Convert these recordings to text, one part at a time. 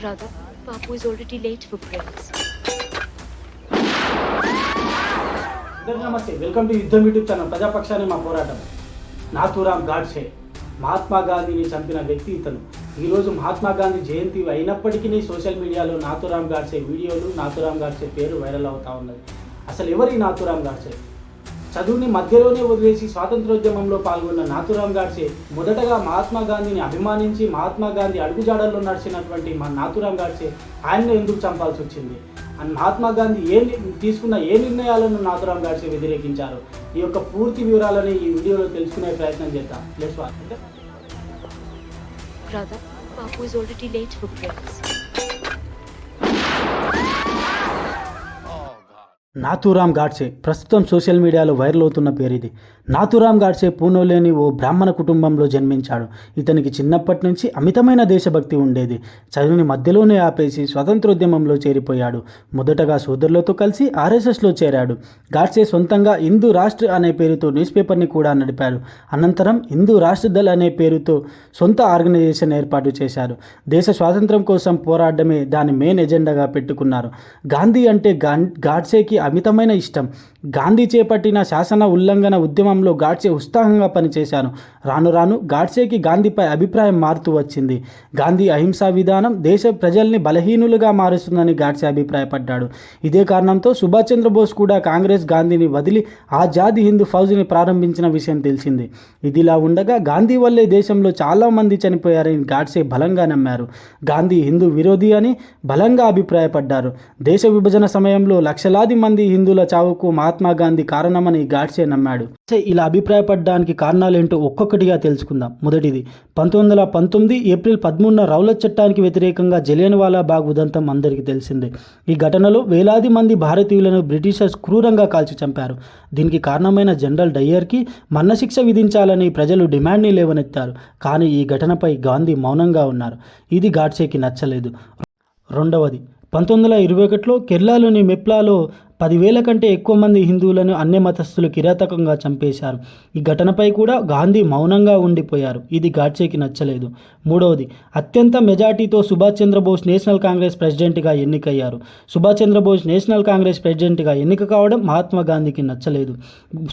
Brother, Papu is already late for prayers. నమస్తే, welcome to యుద్ధం YouTube channel. ప్రజాపక్షాన్ని మా పోరాటం. నాథూరామ్ గాడ్సే, మహాత్మా గాంధీని చంపిన వ్యక్తి ఇతను. ఈరోజు మహాత్మా గాంధీ జయంతి అయినప్పటికీ సోషల్ మీడియాలో నాథూరామ్ గాడ్సే వీడియోలు, నాథూరామ్ గాడ్సే పేరు వైరల్ అవుతూ ఉన్నది. అసలు ఎవరి నాథూరామ్ గాడ్సే? చదువుని మధ్యలోనే వదిలేసి స్వాతంత్రోద్యమంలో పాల్గొన్న నాథూరామ్ గాడ్సే మొదటగా మహాత్మా గాంధీని అభిమానించి మహాత్మా గాంధీ అడుగుజాడల్లో నడిచినటువంటి మా నాథూరామ్ గాడ్సే ఆయన్ని ఎందుకు చంపాల్సి వచ్చింది? అండ్ మహాత్మా గాంధీ తీసుకున్న నిర్ణయాలను నాథూరామ్ గాడ్సే వ్యతిరేకించారు? ఈ యొక్క పూర్తి వివరాలని ఈ వీడియోలో తెలుసుకునే ప్రయత్నం చేద్దాం. Let's watch. Brother, Papu is already late for prayers. Nathuram Godse ప్రస్తుతం సోషల్ మీడియాలో వైరల్ అవుతున్న పేరు ఇది. నాథూరామ్ గాడ్సే పూణేలోని ఓ బ్రాహ్మణ కుటుంబంలో జన్మించాడు. ఇతనికి చిన్నప్పటి నుంచి అమితమైన దేశభక్తి ఉండేది. చదువుని మధ్యలోనే ఆపేసి స్వతంత్రోద్యమంలో చేరిపోయాడు. మొదటగా సోదరులతో కలిసి ఆర్ఎస్ఎస్లో చేరాడు. గాడ్సే సొంతంగా హిందూ రాష్ట్ర అనే పేరుతో న్యూస్ పేపర్ని కూడా నడిపాడు. అనంతరం హిందూ రాష్ట్ర దళ్ అనే పేరుతో సొంత ఆర్గనైజేషన్ ఏర్పాటు చేశారు. దేశ స్వాతంత్రం కోసం పోరాడమే దాని మెయిన్ ఎజెండాగా పెట్టుకున్నారు. గాంధీ అంటే గాడ్సేకి అమితమైన ఇష్టం. గాంధీ చేపట్టిన శాసన ఉల్లంఘన ఉద్యమంలో గాడ్సే ఉత్సాహంగా పనిచేశారు. రాను రాను గాడ్సేకి గాంధీపై అభిప్రాయం మారుతూ వచ్చింది. గాంధీ అహింసా విధానం దేశ ప్రజల్ని బలహీనులుగా మారుస్తుందని గాడ్సే అభిప్రాయపడ్డాడు. ఇదే కారణంతో సుభాష్ చంద్రబోస్ కూడా కాంగ్రెస్ గాంధీని వదిలి ఆజాద్ హింద్ ఫౌజ్ని ప్రారంభించిన విషయం తెలిసింది. ఇదిలా ఉండగా గాంధీ వల్లే దేశంలో చాలామంది చనిపోయారని గాడ్సే బలంగా నమ్మారు. గాంధీ హిందూ విరోధి అని బలంగా అభిప్రాయపడ్డారు. దేశ విభజన సమయంలో లక్షలాది మంది హిందువుల చావుకు మహాత్మా గాంధీ కారణమని గాడ్సే నమ్మాడు. ఇలా అభిప్రాయపడడానికి కారణాలేంటో ఒక్కొక్కటిగా తెలుసుకుందాం. మొదటిది, 1919 ఏప్రిల్ 13న రౌలత్ చట్టానికి వ్యతిరేకంగా జలియన్వాలా బాగ్ ఉదంతం అందరికీ తెలిసిందే. ఈ ఘటనలో వేలాది మంది భారతీయులను బ్రిటిషర్స్ క్రూరంగా కాల్చి చంపారు. దీనికి కారణమైన జనరల్ డయ్యర్కి మరణశిక్ష విధించాలని ప్రజలు డిమాండ్ని లేవనెత్తారు. కానీ ఈ ఘటనపై గాంధీ మౌనంగా ఉన్నారు. ఇది గాడ్సేకి నచ్చలేదు. రెండవది, 1921లో కేరళలోని మెప్లాలో 10,000 కంటే ఎక్కువ మంది హిందువులను అన్య మతస్థులు కిరాతకంగా చంపేశారు. ఈ ఘటనపై కూడా గాంధీ మౌనంగా ఉండిపోయారు. ఇది గాడ్సేకి నచ్చలేదు. మూడవది, అత్యంత మెజార్టీతో సుభాష్ చంద్రబోస్ నేషనల్ కాంగ్రెస్ ప్రెసిడెంట్గా ఎన్నికయ్యారు. సుభాష్ చంద్రబోస్ నేషనల్ కాంగ్రెస్ ప్రెసిడెంట్గా ఎన్నిక కావడం మహాత్మా గాంధీకి నచ్చలేదు.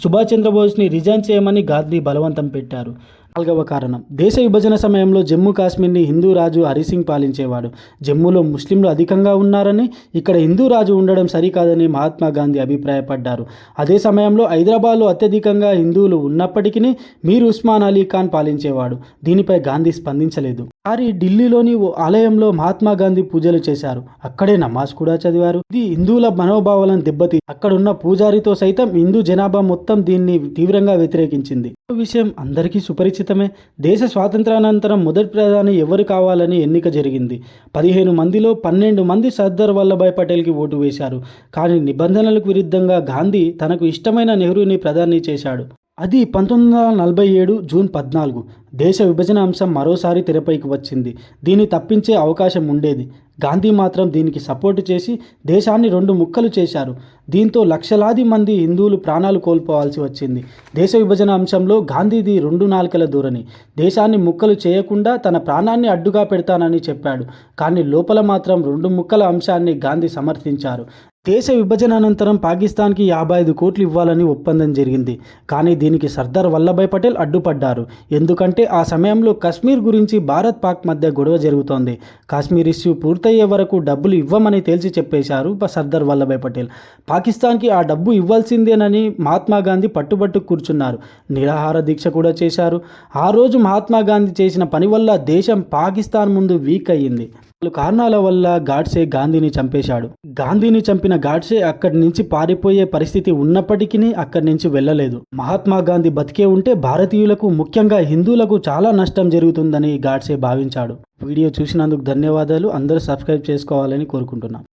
సుభాష్ చంద్రబోస్ని రిజైన్ చేయమని గాంధీ బలవంతం పెట్టారు. నాలుగవ కారణం, దేశ విభజన సమయంలో జమ్మూ కాశ్మీర్ని హిందూ రాజు హరిసింగ్ పాలించేవాడు. జమ్మూలో ముస్లింలు అధికంగా ఉన్నారని, ఇక్కడ హిందూ రాజు ఉండడం సరికాదని మహాత్మా గాంధీ అభిప్రాయపడ్డారు. అదే సమయంలో హైదరాబాద్లో అత్యధికంగా హిందువులు ఉన్నప్పటికీ మీర్ ఉస్మాన్ అలీ ఖాన్ పాలించేవాడు. దీనిపై గాంధీ స్పందించలేదు. వారి ఢిల్లీలోని ఓ ఆలయంలో మహాత్మా గాంధీ పూజలు చేశారు. అక్కడే నమాజ్ కూడా చదివారు. ఇది హిందువుల మనోభావాలను దెబ్బతీ అక్కడున్న పూజారితో సైతం హిందూ జనాభా మొత్తం దీన్ని తీవ్రంగా వ్యతిరేకించింది. విషయం అందరికీ సుపరిచితమే. దేశ స్వాతంత్రానంతరం మొదటి ప్రధాని ఎవరు కావాలని ఎన్నిక జరిగింది. 15 మందిలో 12 మంది సర్దార్ వల్లభాయ్ పటేల్కి ఓటు వేశారు. కానీ నిబంధనలకు విరుద్ధంగా గాంధీ తనకు ఇష్టమైన నెహ్రూని ప్రధాని చేశాడు. అది 1947 జూన్ 14. దేశ విభజన అంశం మరోసారి తెరపైకి వచ్చింది. దీన్ని తప్పించే అవకాశం ఉండేది. గాంధీ మాత్రం దీనికి సపోర్టు చేసి దేశాన్ని 2 ముక్కలు చేశారు. దీంతో లక్షలాది మంది హిందువులు ప్రాణాలు కోల్పోవాల్సి వచ్చింది. దేశ విభజన అంశంలో గాంధీది 2 నాలుకల ధోరణి. దేశాన్ని ముక్కలు చేయకుండా తన ప్రాణాన్ని అడ్డుగా పెడతానని చెప్పాడు. కానీ లోపల మాత్రం 2 ముక్కల అంశాన్ని గాంధీ సమర్థించారు. దేశ విభజన అనంతరం పాకిస్తాన్కి 55 కోట్లు ఇవ్వాలని ఒప్పందం జరిగింది. కానీ దీనికి సర్దార్ వల్లభాయ్ పటేల్ అడ్డుపడ్డారు. ఎందుకంటే ఆ సమయంలో కశ్మీర్ గురించి భారత్ పాక్ మధ్య గొడవ జరుగుతోంది. కాశ్మీర్ ఇష్యూ పూర్తయ్యే వరకు డబ్బులు ఇవ్వమని తేల్చి చెప్పేశారు సర్దార్ వల్లభాయ్ పటేల్. పాకిస్తాన్కి ఆ డబ్బు ఇవ్వాల్సిందేనని మహాత్మా గాంధీ పట్టుబట్టు కూర్చున్నారు. నిరాహార దీక్ష కూడా చేశారు. ఆ రోజు మహాత్మా గాంధీ చేసిన పని వల్ల దేశం పాకిస్తాన్ ముందు వీక్ అయ్యింది. కారణాల వల్ల గాడ్సే గాంధీని చంపేశాడు. గాంధీని చంపిన గాడ్సే అక్కడి నుంచి పారిపోయే పరిస్థితి ఉన్నప్పటికీ అక్కడి నుంచి వెళ్ళలేదు. మహాత్మా గాంధీ బతికే ఉంటే భారతీయులకు, ముఖ్యంగా హిందువులకు చాలా నష్టం జరుగుతుందని గాడ్సే భావించాడు. వీడియో చూసినందుకు ధన్యవాదాలు. అందరూ సబ్స్క్రైబ్ చేసుకోవాలని కోరుకుంటున్నాను.